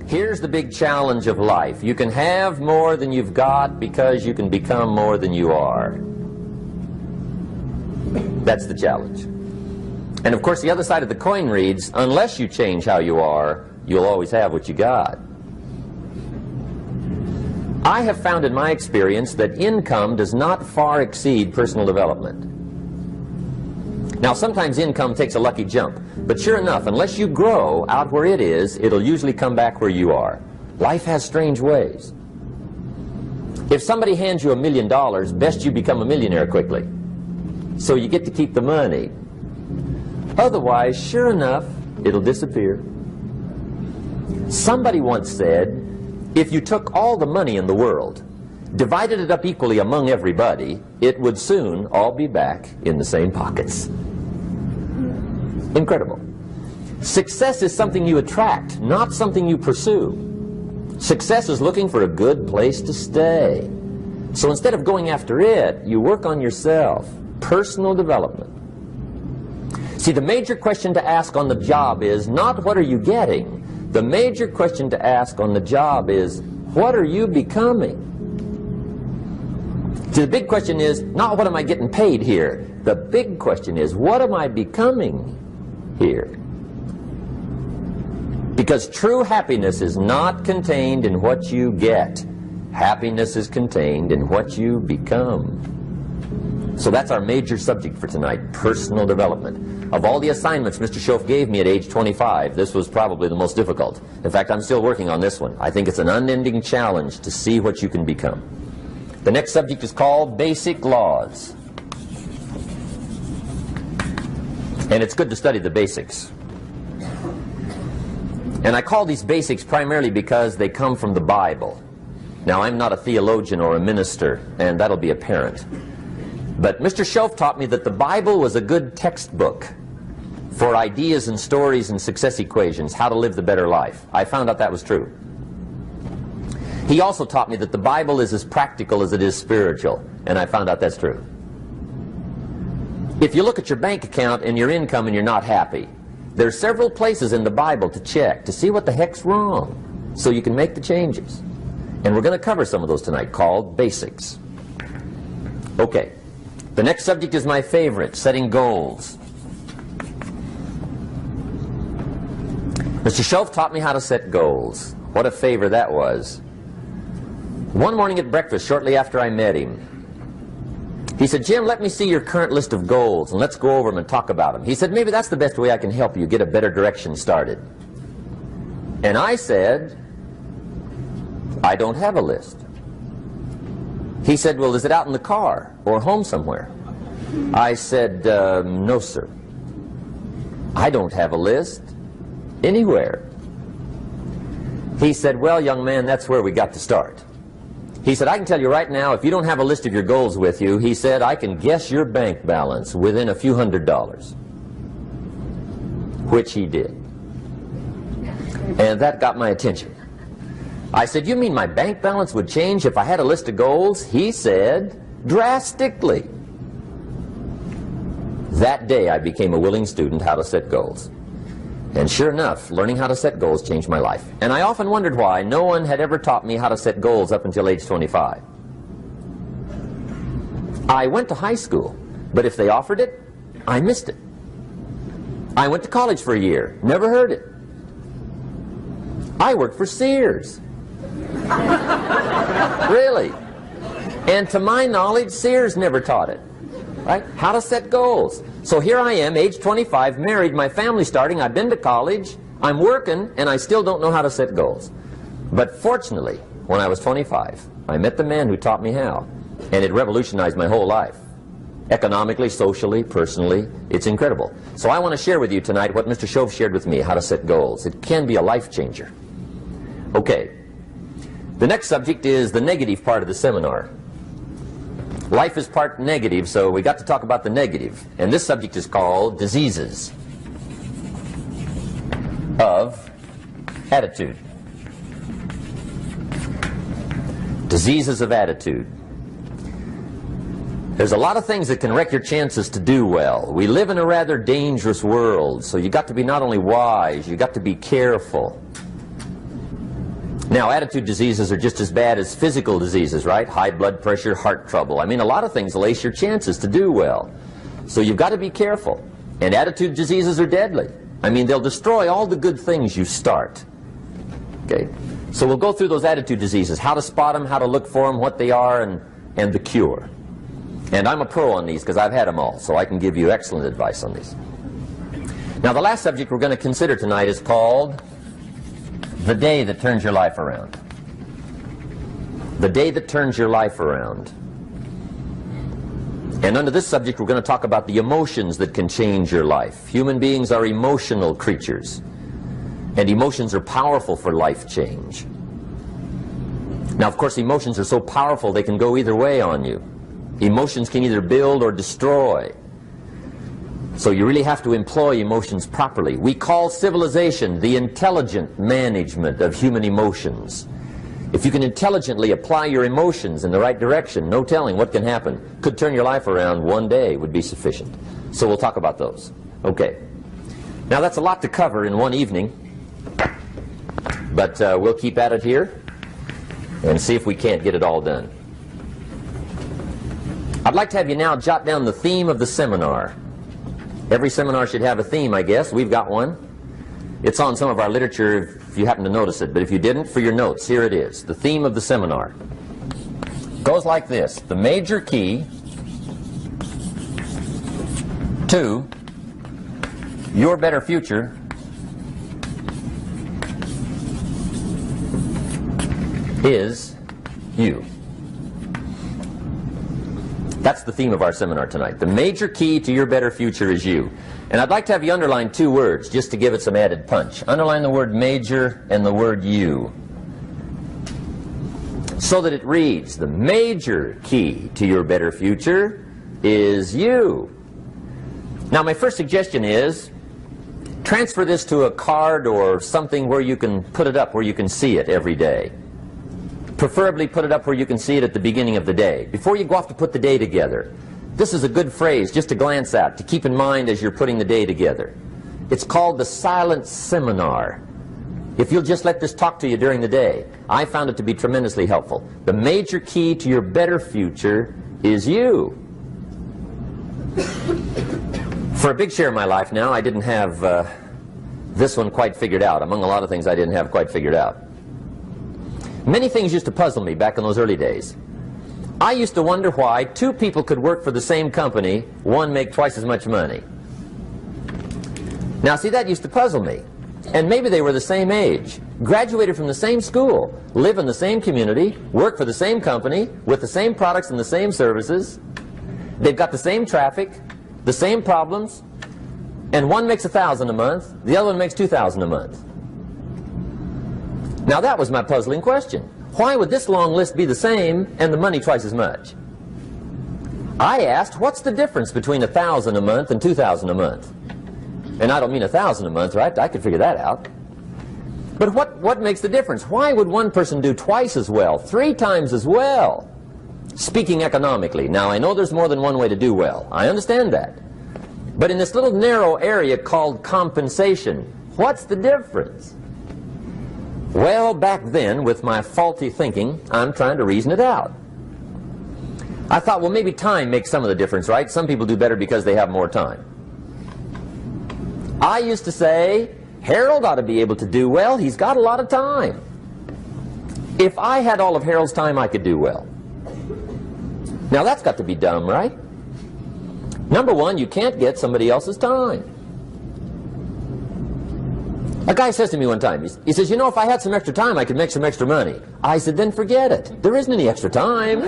Here's the big challenge of life. You can have more than you've got because you can become more than you are. That's the challenge. And of course the other side of the coin reads, unless you change how you are, you'll always have what you got. I have found in my experience that income does not far exceed personal development. Now sometimes income takes a lucky jump, but sure enough, unless you grow out where it is, it'll usually come back where you are. Life has strange ways. If somebody hands you $1 million, best you become a millionaire quickly, so you get to keep the money. Otherwise, sure enough, it'll disappear. Somebody once said, if you took all the money in the world, divided it up equally among everybody, it would soon all be back in the same pockets. Incredible. Success is something you attract, not something you pursue. Success is looking for a good place to stay. So instead of going after it, you work on yourself. Personal development. See, the major question to ask on the job is not what are you getting. The major question to ask on the job is what are you becoming? See, the big question is not what am I getting paid here. The big question is what am I becoming here? Because true happiness is not contained in what you get. Happiness is contained in what you become. So that's our major subject for tonight, personal development. Of all the assignments Mr. Schoaf gave me at age 25, this was probably the most difficult. In fact, I'm still working on this one. I think it's an unending challenge to see what you can become. The next subject is called Basic Laws. And it's good to study the basics. And I call these basics primarily because they come from the Bible. Now, I'm not a theologian or a minister, and that'll be apparent. But Mr. Schoaf taught me that the Bible was a good textbook for ideas and stories and success equations, how to live the better life. I found out that was true. He also taught me that the Bible is as practical as it is spiritual, and I found out that's true. If you look at your bank account and your income and you're not happy, there are several places in the Bible to check to see what the heck's wrong so you can make the changes. And we're going to cover some of those tonight, called basics. Okay. The next subject is my favorite, setting goals. Mr. Schoaf taught me how to set goals. What a favor that was. One morning at breakfast, shortly after I met him, he said, Jim, let me see your current list of goals, and let's go over them and talk about them. He said, maybe that's the best way I can help you get a better direction started. And I said, I don't have a list. He said, well, is it out in the car or home somewhere? I said, no, sir. I don't have a list anywhere. He said, well, young man, that's where we got to start. He said, I can tell you right now, if you don't have a list of your goals with you, he said, I can guess your bank balance within a few $100s. Which he did. And that got my attention. I said, you mean my bank balance would change if I had a list of goals? He said, drastically. That day I became a willing student how to set goals. And sure enough, learning how to set goals changed my life. And I often wondered why no one had ever taught me how to set goals up until age 25. I went to high school, but if they offered it, I missed it. I went to college for a year, never heard it. I worked for Sears. Really. And to my knowledge, Sears never taught it. Right? How to set goals. So here I am, age 25, married, my family's starting, I've been to college, I'm working, and I still don't know how to set goals. But fortunately, when I was 25, I met the man who taught me how, and it revolutionized my whole life. Economically, socially, personally, it's incredible. So I want to share with you tonight what Mr. Schoaf shared with me, how to set goals. It can be a life changer. Okay. The next subject is the negative part of the seminar. Life is part negative, so we got to talk about the negative. And this subject is called diseases of attitude. Diseases of attitude. There's a lot of things that can wreck your chances to do well. We live in a rather dangerous world, so you got to be not only wise, you got to be careful. Now, attitude diseases are just as bad as physical diseases, right? High blood pressure, heart trouble. I mean, a lot of things will ace your chances to do well. So you've got to be careful. And attitude diseases are deadly. I mean, they'll destroy all the good things you start. Okay? So we'll go through those attitude diseases, how to spot them, how to look for them, what they are, and the cure. And I'm a pro on these because I've had them all, so I can give you excellent advice on these. Now, the last subject we're going to consider tonight is called the day that turns your life around. The day that turns your life around. And under this subject, we're going to talk about the emotions that can change your life. Human beings are emotional creatures, and emotions are powerful for life change. Now, of course, emotions are so powerful they can go either way on you. Emotions can either build or destroy. So you really have to employ emotions properly. We call civilization the intelligent management of human emotions. If you can intelligently apply your emotions in the right direction, no telling what can happen. Could turn your life around one day would be sufficient. So we'll talk about those. Okay. Now that's a lot to cover in one evening, but we'll keep at it here and see if we can't get it all done. I'd like to have you now jot down the theme of the seminar. Every seminar should have a theme, I guess. We've got one. It's on some of our literature if you happen to notice it, but if you didn't, for your notes, here it is. The theme of the seminar goes like this: the major key to your better future is you. That's the theme of our seminar tonight. The major key to your better future is you. And I'd like to have you underline two words just to give it some added punch. Underline the word major and the word you, so that it reads, the major key to your better future is you. Now, my first suggestion is transfer this to a card or something where you can put it up, where you can see it every day. Preferably put it up where you can see it at the beginning of the day, before you go off to put the day together. This is a good phrase just to glance at, to keep in mind as you're putting the day together. It's called the silent seminar. If you'll just let this talk to you during the day, I found it to be tremendously helpful. The major key to your better future is you. For a big share of my life now, I didn't have this one quite figured out, among a lot of things I didn't have quite figured out. Many things used to puzzle me back in those early days. I used to wonder why two people could work for the same company, one make twice as much money. Now, see, that used to puzzle me. And maybe they were the same age, graduated from the same school, live in the same community, work for the same company, with the same products and the same services. They've got the same traffic, the same problems, and one makes $1,000 a month, the other one makes $2,000 a month. Now that was my puzzling question. Why would this long list be the same and the money twice as much? I asked, what's the difference between $1,000 a month and $2,000 a month? And I don't mean $1,000 a month, right? I could figure that out. But what makes the difference? Why would one person do twice as well, 3 times as well? Speaking economically. Now, I know there's more than one way to do well. I understand that. But in this little narrow area called compensation, what's the difference? Well, back then, with my faulty thinking, I'm trying to reason it out. I thought, well, maybe time makes some of the difference, right? Some people do better because they have more time. I used to say, Harold ought to be able to do well. He's got a lot of time. If I had all of Harold's time, I could do well. Now, that's got to be dumb, right? Number one, you can't get somebody else's time. A guy says to me one time, he says, you know, if I had some extra time, I could make some extra money. I said, then forget it. There isn't any extra time.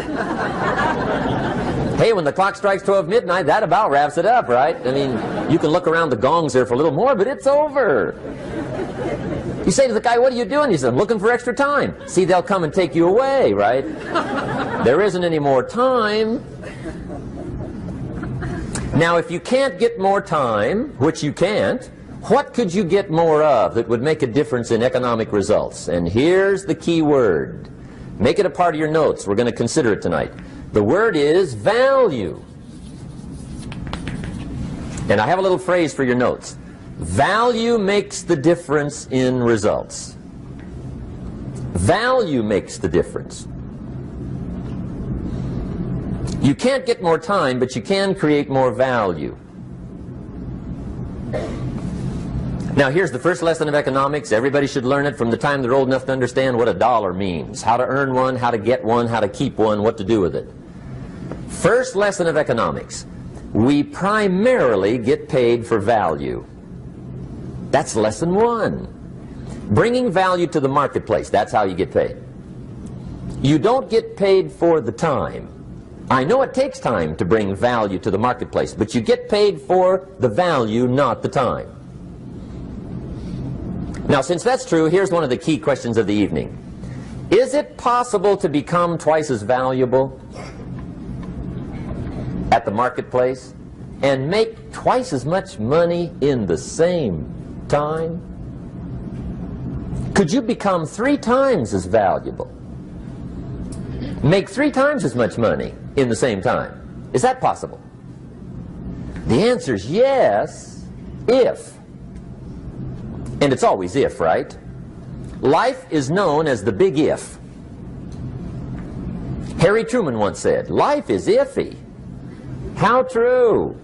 Hey, when the clock strikes 12 midnight, that about wraps it up, right? I mean, you can look around the gongs there for a little more, but it's over. You say to the guy, what are you doing? He says, I'm looking for extra time. See, they'll come and take you away, right? There isn't any more time. Now, if you can't get more time, which you can't, what could you get more of that would make a difference in economic results? And here's the key word. Make it a part of your notes. We're going to consider it tonight. The word is value. And I have a little phrase for your notes. Value makes the difference in results. Value makes the difference. You can't get more time, but you can create more value. Now here's the first lesson of economics. Everybody should learn it from the time they're old enough to understand what a dollar means, how to earn one, how to get one, how to keep one, what to do with it. First lesson of economics. We primarily get paid for value. That's lesson one. Bringing value to the marketplace, that's how you get paid. You don't get paid for the time. I know it takes time to bring value to the marketplace, but you get paid for the value, not the time. Now, since that's true, here's one of the key questions of the evening. Is it possible to become twice as valuable at the marketplace and make twice as much money in the same time? Could you become 3 times as valuable? Make 3 times as much money in the same time? Is that possible? The answer is yes, if. And it's always if, right? Life is known as the big if. Harry Truman once said, life is iffy. How true.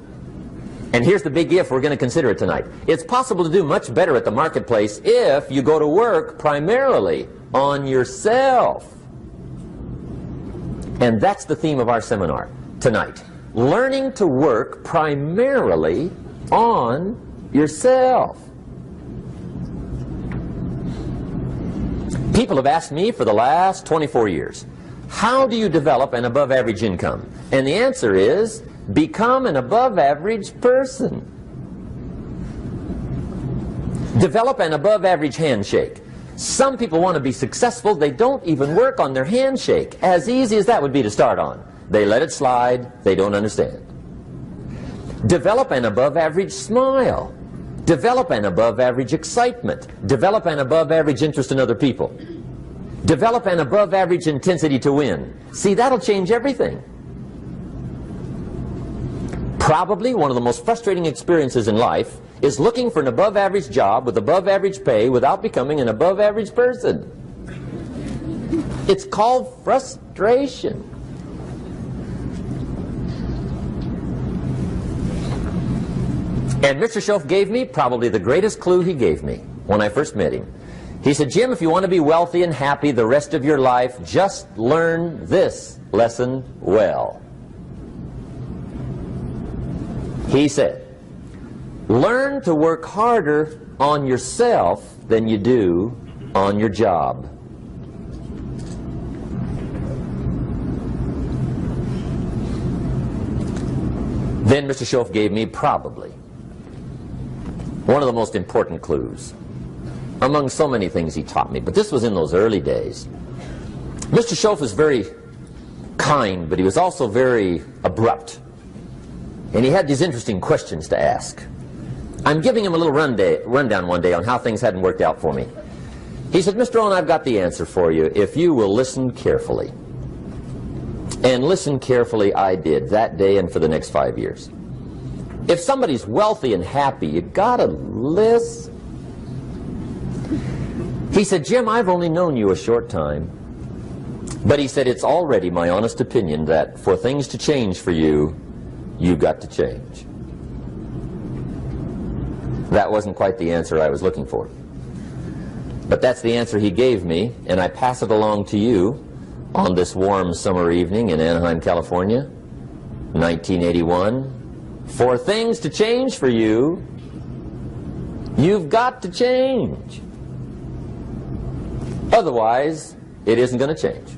And here's the big if, we're going to consider it tonight. It's possible to do much better at the marketplace if you go to work primarily on yourself. And that's the theme of our seminar tonight. Learning to work primarily on yourself. People have asked me for the last 24 years, how do you develop an above-average income? And the answer is, become an above-average person. Develop an above-average handshake. Some people want to be successful, they don't even work on their handshake. As easy as that would be to start on. They let it slide, they don't understand. Develop an above-average smile. Develop an above-average excitement. Develop an above-average interest in other people. Develop an above-average intensity to win. See, that'll change everything. Probably one of the most frustrating experiences in life is looking for an above-average job with above-average pay without becoming an above-average person. It's called frustration. And Mr. Schoaf gave me probably the greatest clue he gave me when I first met him. He said, Jim, if you want to be wealthy and happy the rest of your life, just learn this lesson well. He said, learn to work harder on yourself than you do on your job. Then Mr. Schoaf gave me probably one of the most important clues among so many things he taught me, but this was in those early days. Mr. Schoaf was very kind, but he was also very abrupt. And he had these interesting questions to ask. I'm giving him a little rundown one day on how things hadn't worked out for me. He said, Mr. Rhon, I've got the answer for you if you will listen carefully. And listen carefully I did that day and for the next 5 years. If somebody's wealthy and happy, you gotta listen. He said, Jim, I've only known you a short time. But he said, it's already my honest opinion that for things to change for you, you've got to change. That wasn't quite the answer I was looking for. But that's the answer he gave me, and I pass it along to you on this warm summer evening in Anaheim, California, 1981. For things to change for you, you've got to change. Otherwise, it isn't going to change.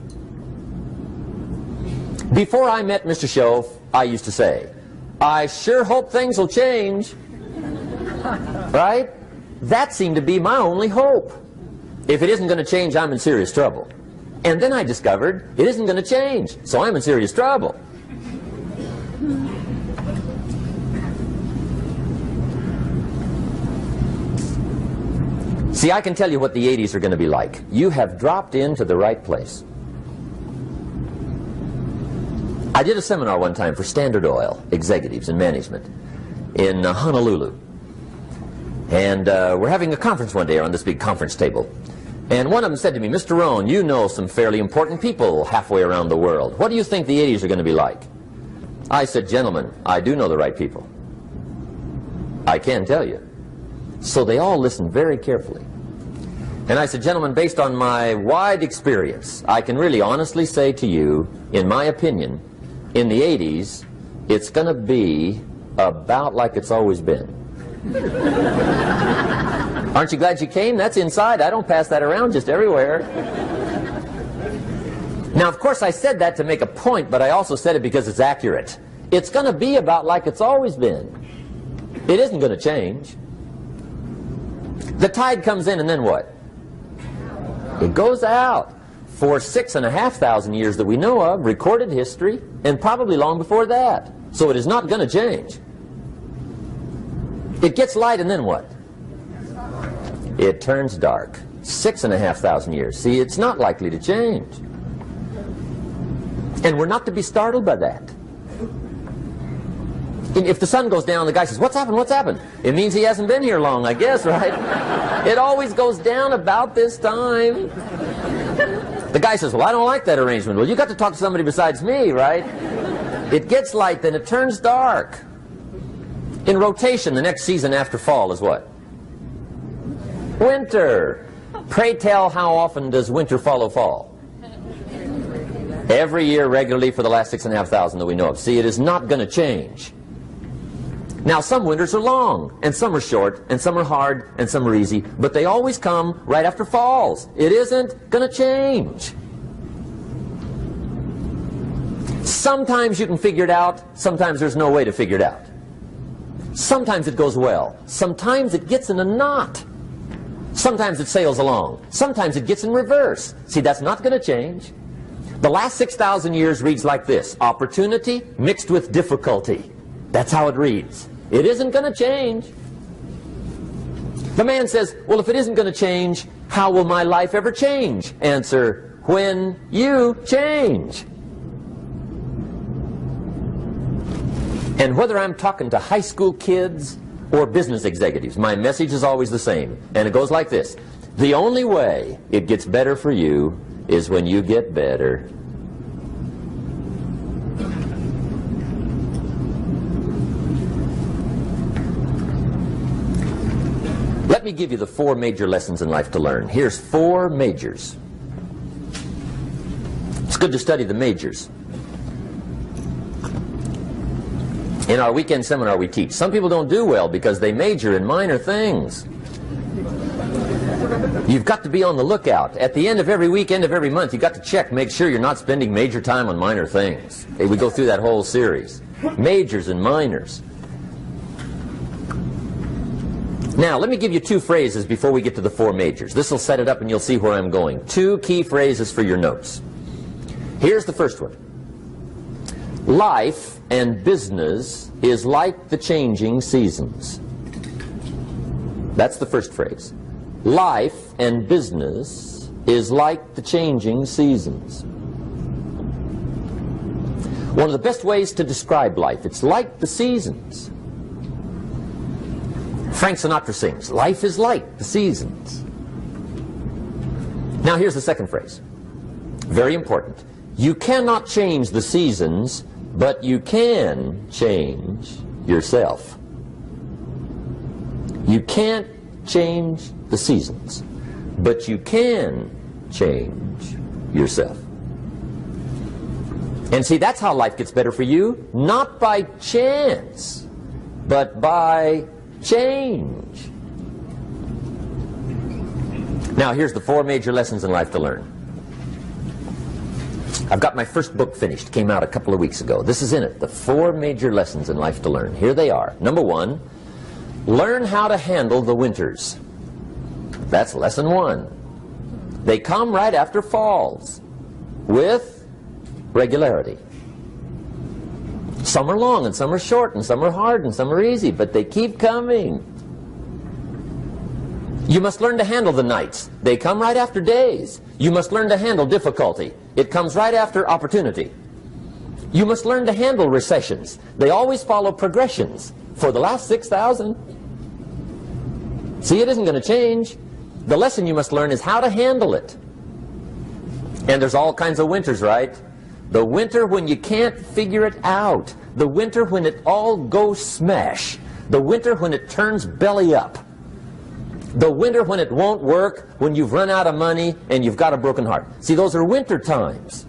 Before I met Mr. Schoaf, I used to say, I sure hope things will change. Right? That seemed to be my only hope. If it isn't going to change, I'm in serious trouble. And then I discovered it isn't going to change, so I'm in serious trouble. See, I can tell you what the 80s are going to be like. You have dropped into the right place. I did a seminar one time for Standard Oil executives and management in Honolulu. And we're having a conference one day on this big conference table. And one of them said to me, Mr. Rhon, you know some fairly important people halfway around the world. What do you think the 80s are going to be like? I said, gentlemen, I do know the right people. I can tell you. So they all listened very carefully. And I said, gentlemen, based on my wide experience, I can really honestly say to you, in my opinion, in the 80s, it's going to be about like it's always been. Aren't you glad you came? That's inside. I don't pass that around just everywhere. Now, of course, I said that to make a point, but I also said it because it's accurate. It's going to be about like it's always been. It isn't going to change. The tide comes in, and then what? It goes out. For 6,500 years that we know of, recorded history, and probably long before that. So it is not going to change. It gets light, and then what? It turns dark. 6,500 years. See, it's not likely to change. And we're not to be startled by that. If the sun goes down, the guy says, what's happened, what's happened? It means he hasn't been here long, I guess, right? It always goes down about this time. The guy says, well, I don't like that arrangement. Well, you got to talk to somebody besides me, right? It gets light, then it turns dark. In rotation, the next season after fall is what? Winter. Pray tell, how often does winter follow fall? Every year regularly for the last 6,500 that we know of. See, it is not going to change. Now, some winters are long, and some are short, and some are hard, and some are easy, but they always come right after falls. It isn't going to change. Sometimes you can figure it out, sometimes there's no way to figure it out. Sometimes it goes well, sometimes it gets in a knot. Sometimes it sails along, sometimes it gets in reverse. See, that's not going to change. The last 6,000 years reads like this: opportunity mixed with difficulty. That's how it reads. It isn't going to change. The man says, well, if it isn't going to change, how will my life ever change? Answer, when you change. And whether I'm talking to high school kids or business executives, my message is always the same. And it goes like this: the only way it gets better for you is when you get better. Let me give you the 4 major lessons in life to learn. Here's 4 majors. It's good to study the majors. In our weekend seminar we teach. Some people don't do well because they major in minor things. You've got to be on the lookout. At the end of every week, end of every month, you've got to check, make sure you're not spending major time on minor things. We go through that whole series. Majors and minors. Now, let me give you 2 phrases before we get to the 4 majors. This will set it up and you'll see where I'm going. 2 key phrases for your notes. Here's the first one. Life and business is like the changing seasons. That's the first phrase. Life and business is like the changing seasons. One of the best ways to describe life, it's like the seasons. Frank Sinatra sings, life is like the seasons. Now here's the second phrase. Very important. You cannot change the seasons, but you can change yourself. You can't change the seasons, but you can change yourself. And see, that's how life gets better for you, not by chance, but by change. Now, here's the 4 major lessons in life to learn. I've got my first book finished. Came out a couple of weeks ago. This is in it. The 4 major lessons in life to learn. Here they are. Number 1, learn how to handle the winters. That's lesson 1. They come right after falls with regularity. Some are long and some are short and some are hard and some are easy, but they keep coming. You must learn to handle the nights. They come right after days. You must learn to handle difficulty. It comes right after opportunity. You must learn to handle recessions. They always follow progressions. For the last 6,000. See, it isn't going to change. The lesson you must learn is how to handle it. And there's all kinds of winters, right? The winter when you can't figure it out. The winter when it all goes smash. The winter when it turns belly up. The winter when it won't work, when you've run out of money and you've got a broken heart. See, those are winter times.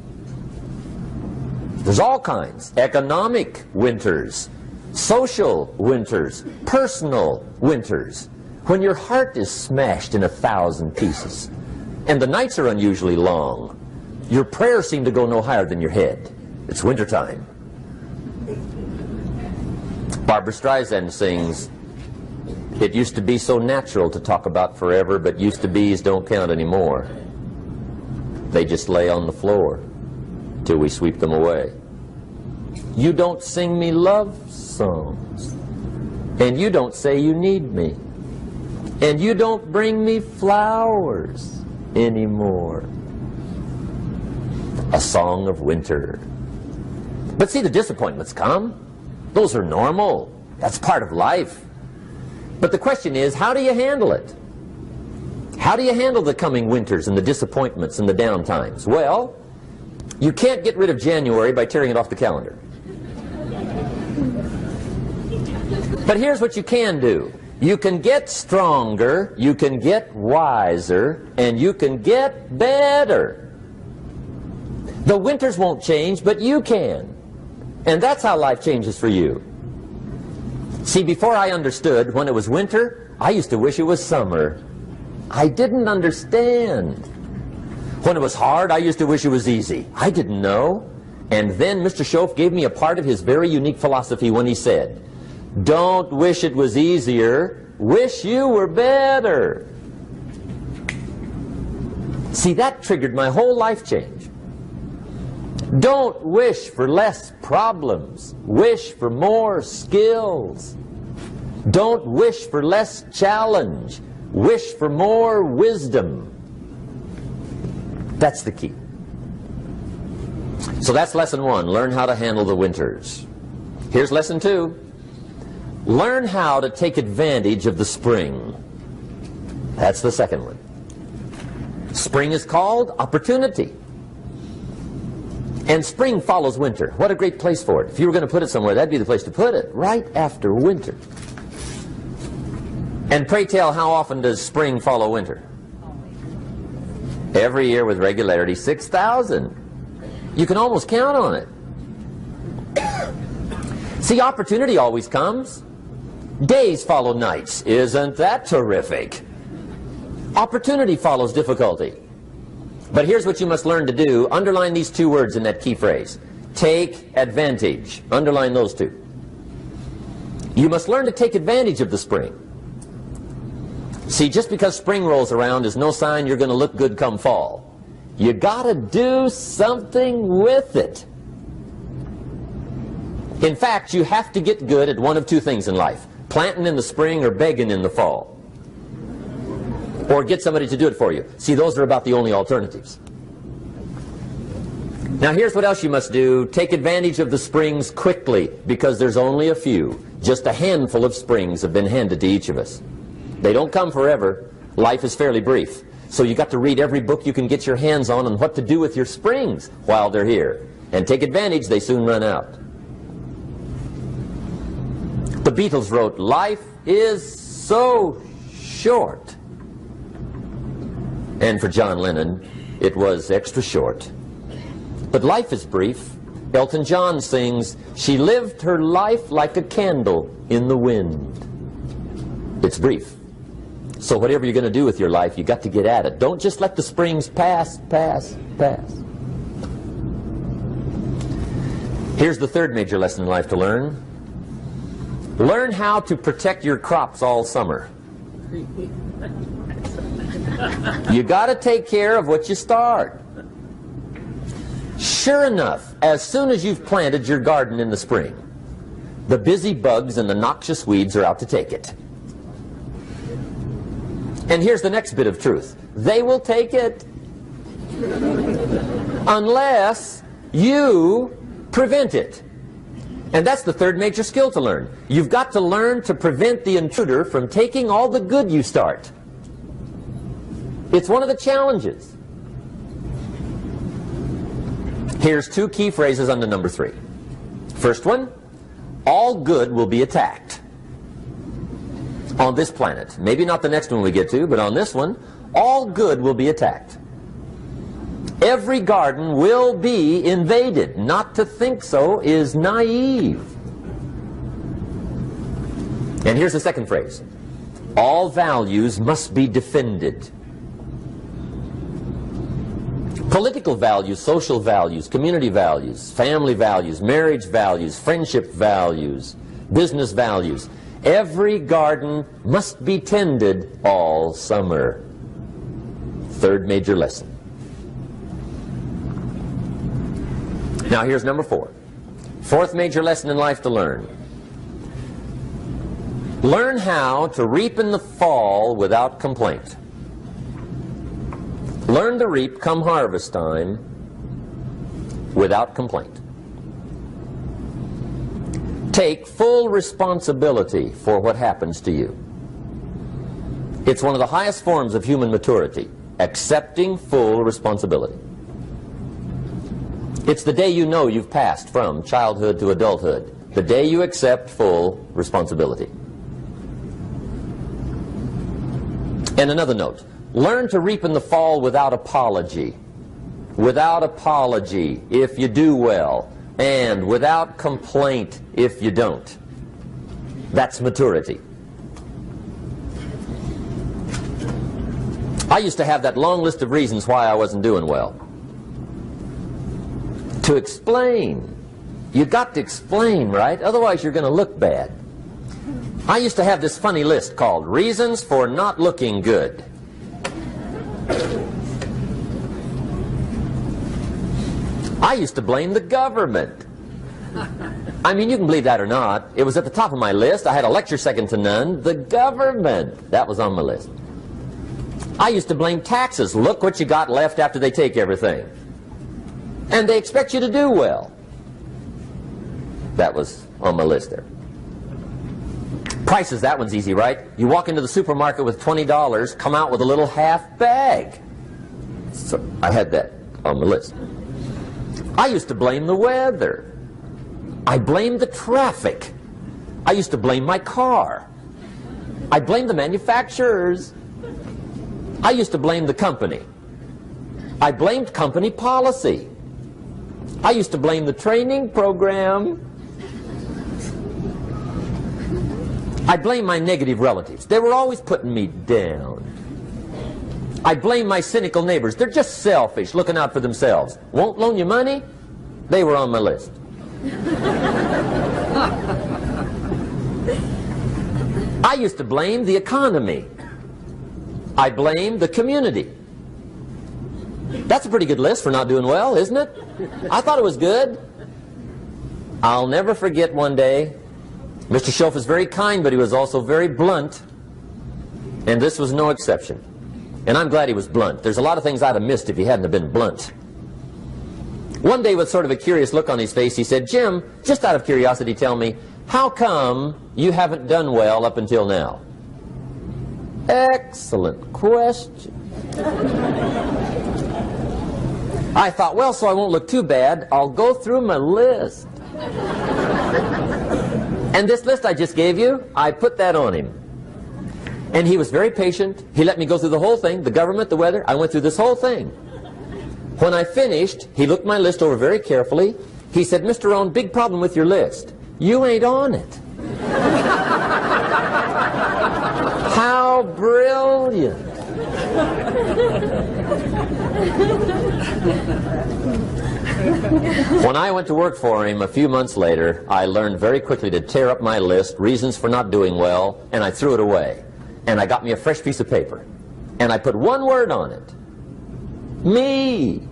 There's all kinds. Economic winters, social winters, personal winters. When your heart is smashed in 1,000 pieces and the nights are unusually long, your prayers seem to go no higher than your head. It's wintertime. Barbara Streisand sings, "It used to be so natural to talk about forever, but used to be's don't count anymore. They just lay on the floor till we sweep them away. You don't sing me love songs, and you don't say you need me, and you don't bring me flowers anymore." A song of winter. But see, the disappointments come. Those are normal. That's part of life. But the question is, how do you handle it? How do you handle the coming winters and the disappointments and the down times? Well, you can't get rid of January by tearing it off the calendar. But here's what you can do. You can get stronger, you can get wiser, and you can get better. The winters won't change, but you can. And that's how life changes for you. See, before I understood, when it was winter, I used to wish it was summer. I didn't understand. When it was hard, I used to wish it was easy. I didn't know. And then Mr. Schoaf gave me a part of his very unique philosophy when he said, "Don't wish it was easier, wish you were better." See, that triggered my whole life change. Don't wish for less problems, wish for more skills. Don't wish for less challenge, wish for more wisdom. That's the key. So that's lesson one, learn how to handle the winters. Here's lesson two, learn how to take advantage of the spring. That's the second one. Spring is called opportunity. And spring follows winter. What a great place for it. If you were going to put it somewhere, that'd be the place to put it, right after winter. And pray tell, how often does spring follow winter? Every year with regularity, 6,000. You can almost count on it. See, opportunity always comes. Days follow nights. Isn't that terrific? Opportunity follows difficulty. But here's what you must learn to do. Underline these two words in that key phrase. Take advantage. Underline those two. You must learn to take advantage of the spring. See, just because spring rolls around is no sign you're going to look good come fall. You got to do something with it. In fact, you have to get good at one of two things in life. Planting in the spring or begging in the fall. Or get somebody to do it for you. See, those are about the only alternatives. Now here's what else you must do. Take advantage of the springs quickly, because there's only a few. Just a handful of springs have been handed to each of us. They don't come forever. Life is fairly brief. So you got to read every book you can get your hands on what to do with your springs while they're here. And take advantage, they soon run out. The Beatles wrote, "Life is so short." And for John Lennon, it was extra short. But life is brief. Elton John sings, "She lived her life like a candle in the wind." It's brief. So whatever you're going to do with your life, you got to get at it. Don't just let the springs pass. Here's the third major lesson in life to learn. Learn how to protect your crops all summer. You got to take care of what you start. Sure enough, as soon as you've planted your garden in the spring, the busy bugs and the noxious weeds are out to take it. And here's the next bit of truth. They will take it unless you prevent it. And that's the third major skill to learn. You've got to learn to prevent the intruder from taking all the good you start. It's one of the challenges. Here's two key phrases under number 3. First one, all good will be attacked on this planet. Maybe not the next one we get to, but on this one, all good will be attacked. Every garden will be invaded. Not to think so is naive. And here's the second phrase. All values must be defended. Political values, social values, community values, family values, marriage values, friendship values, business values. Every garden must be tended all summer. Third major lesson. Now here's number 4. Fourth major lesson in life to learn. Learn how to reap in the fall without complaint. Learn to reap come harvest time without complaint. Take full responsibility for what happens to you. It's one of the highest forms of human maturity, accepting full responsibility. It's the day you know you've passed from childhood to adulthood, the day you accept full responsibility. And another note, learn to reap in the fall without apology. Without apology if you do well, and without complaint if you don't. That's maturity. I used to have that long list of reasons why I wasn't doing well. To explain. You've got to explain, right? Otherwise you're going to look bad. I used to have this funny list called Reasons for Not Looking Good. I used to blame the government. I mean, you can believe that or not. It was at the top of my list. I had a lecture second to none. The government. That was on my list. I used to blame taxes. Look what you got left after they take everything. And they expect you to do well. That was on my list there. Prices, that one's easy, right? You walk into the supermarket with $20, come out with a little half bag. So I had that on my list. I used to blame the weather. I blamed the traffic. I used to blame my car. I blamed the manufacturers. I used to blame the company. I blamed company policy. I used to blame the training program. I blame my negative relatives. They were always putting me down. I blame my cynical neighbors. They're just selfish, looking out for themselves. Won't loan you money? They were on my list. I used to blame the economy. I blamed the community. That's a pretty good list for not doing well, isn't it? I thought it was good. I'll never forget one day, Mr. Schoaf was very kind, but he was also very blunt, and this was no exception. And I'm glad he was blunt. There's a lot of things I'd have missed if he hadn't have been blunt. One day, with sort of a curious look on his face, he said, "Jim, just out of curiosity, tell me, how come you haven't done well up until now?" Excellent question. I thought, well, so I won't look too bad, I'll go through my list. And this list I just gave you, I put that on him. And he was very patient. He let me go through the whole thing, the government, the weather. I went through this whole thing. When I finished, he looked my list over very carefully. He said, "Mr. Rhon, big problem with your list. You ain't on it." How brilliant. When I went to work for him a few months later, I learned very quickly to tear up my list, reasons for not doing well, and I threw it away. And I got me a fresh piece of paper. And I put one word on it. Me.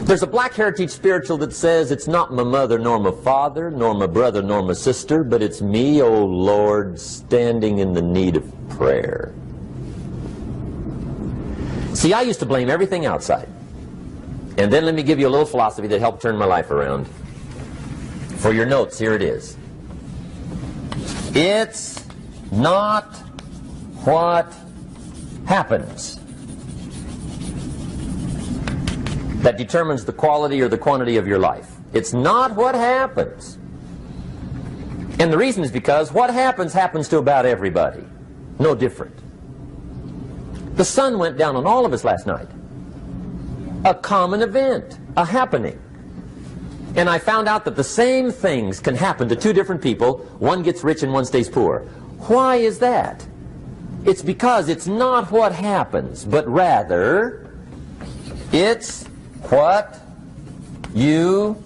There's a Black Heritage spiritual that says, "It's not my mother nor my father, nor my brother nor my sister, but it's me, O Lord, standing in the need of prayer." See, I used to blame everything outside. And then let me give you a little philosophy that helped turn my life around. For your notes, here it is. It's not what happens that determines the quality or the quantity of your life. It's not what happens. And the reason is because what happens happens to about everybody. No different. The sun went down on all of us last night. A common event, a happening. And I found out that the same things can happen to two different people. One gets rich and one stays poor. Why is that? It's because it's not what happens, but rather it's what you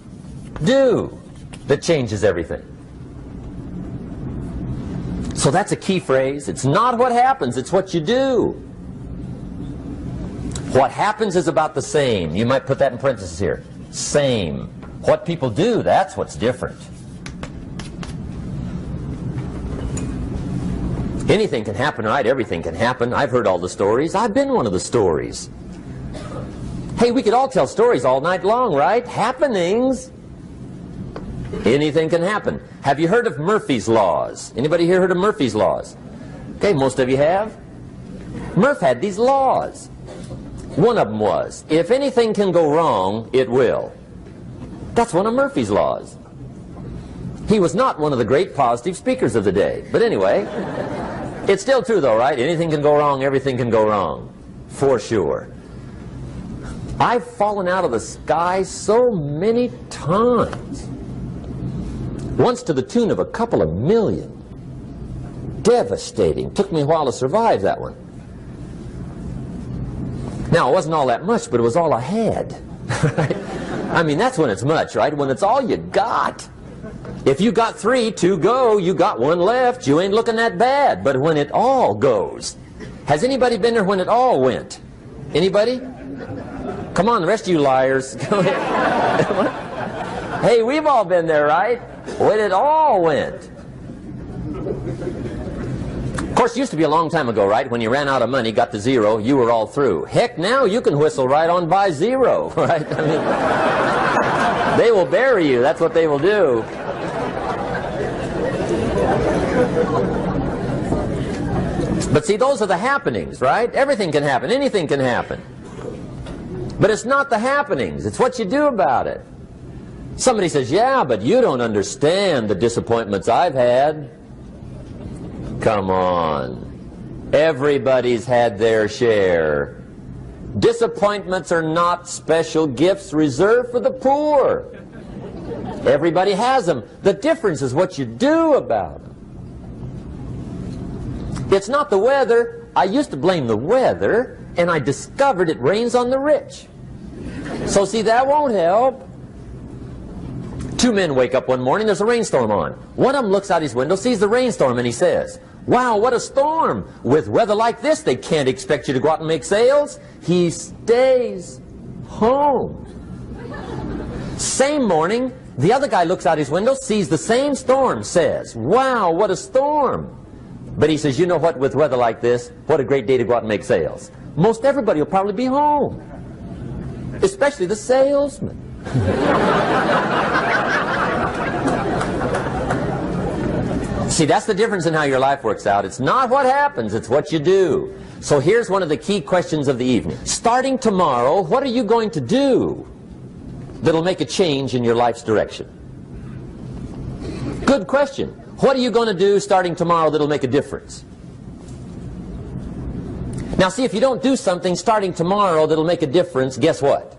do that changes everything. So that's a key phrase. It's not what happens, it's what you do. What happens is about the same. You might put that in parentheses here. Same. What people do, that's what's different. Anything can happen, right? Everything can happen. I've heard all the stories. I've been one of the stories. Hey, we could all tell stories all night long, right? Happenings. Anything can happen. Have you heard of Murphy's Laws? Anybody here heard of Murphy's Laws? Okay, most of you have. Murph had these laws. One of them was, if anything can go wrong, it will. That's one of Murphy's Laws. He was not one of the great positive speakers of the day. But anyway, it's still true though, right? Anything can go wrong, everything can go wrong. For sure. I've fallen out of the sky so many times. Once to the tune of a couple of million. Devastating. Took me a while to survive that one. Now, it wasn't all that much, but it was all I had. Right? I mean, that's when it's much, right? When it's all you got. If you got 3, 2 go, you got 1 left, you ain't looking that bad. But when it all goes, has anybody been there when it all went? Anybody? Come on, the rest of you liars. Go ahead. Hey, we've all been there, right? When it all went. Of course, it used to be a long time ago, right? When you ran out of money, got to 0, you were all through. Heck, now you can whistle right on by 0, right? I mean, they will bury you. That's what they will do. But see, those are the happenings, right? Everything can happen. Anything can happen. But it's not the happenings. It's what you do about it. Somebody says, yeah, but you don't understand the disappointments I've had. Come on. Everybody's had their share. Disappointments are not special gifts reserved for the poor. Everybody has them. The difference is what you do about them. It's not the weather. I used to blame the weather, and I discovered it rains on the rich. So see, that won't help. 2 men wake up one morning, there's a rainstorm on. One of them looks out his window, sees the rainstorm, and he says, wow, what a storm. With weather like this, they can't expect you to go out and make sales. He stays home. Same morning, the other guy looks out his window, sees the same storm, says, wow, what a storm. But he says, you know what, with weather like this, what a great day to go out and make sales. Most everybody will probably be home, especially the salesman. See, that's the difference in how your life works out. It's not what happens, it's what you do. So here's one of the key questions of the evening. Starting tomorrow, what are you going to do that'll make a change in your life's direction? Good question. What are you going to do starting tomorrow that'll make a difference? Now see, if you don't do something starting tomorrow that'll make a difference, guess what?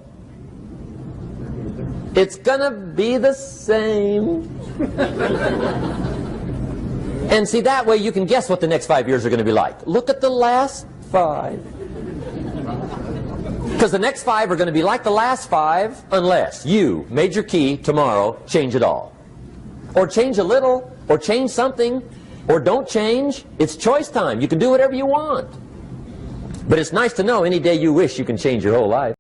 It's gonna be the same. And see, that way you can guess what the next 5 years are going to be like. Look at the last 5. Because the next 5 are going to be like the last 5 unless you, major key, tomorrow, change it all. Or change a little, or change something, or don't change. It's choice time. You can do whatever you want. But it's nice to know any day you wish you can change your whole life.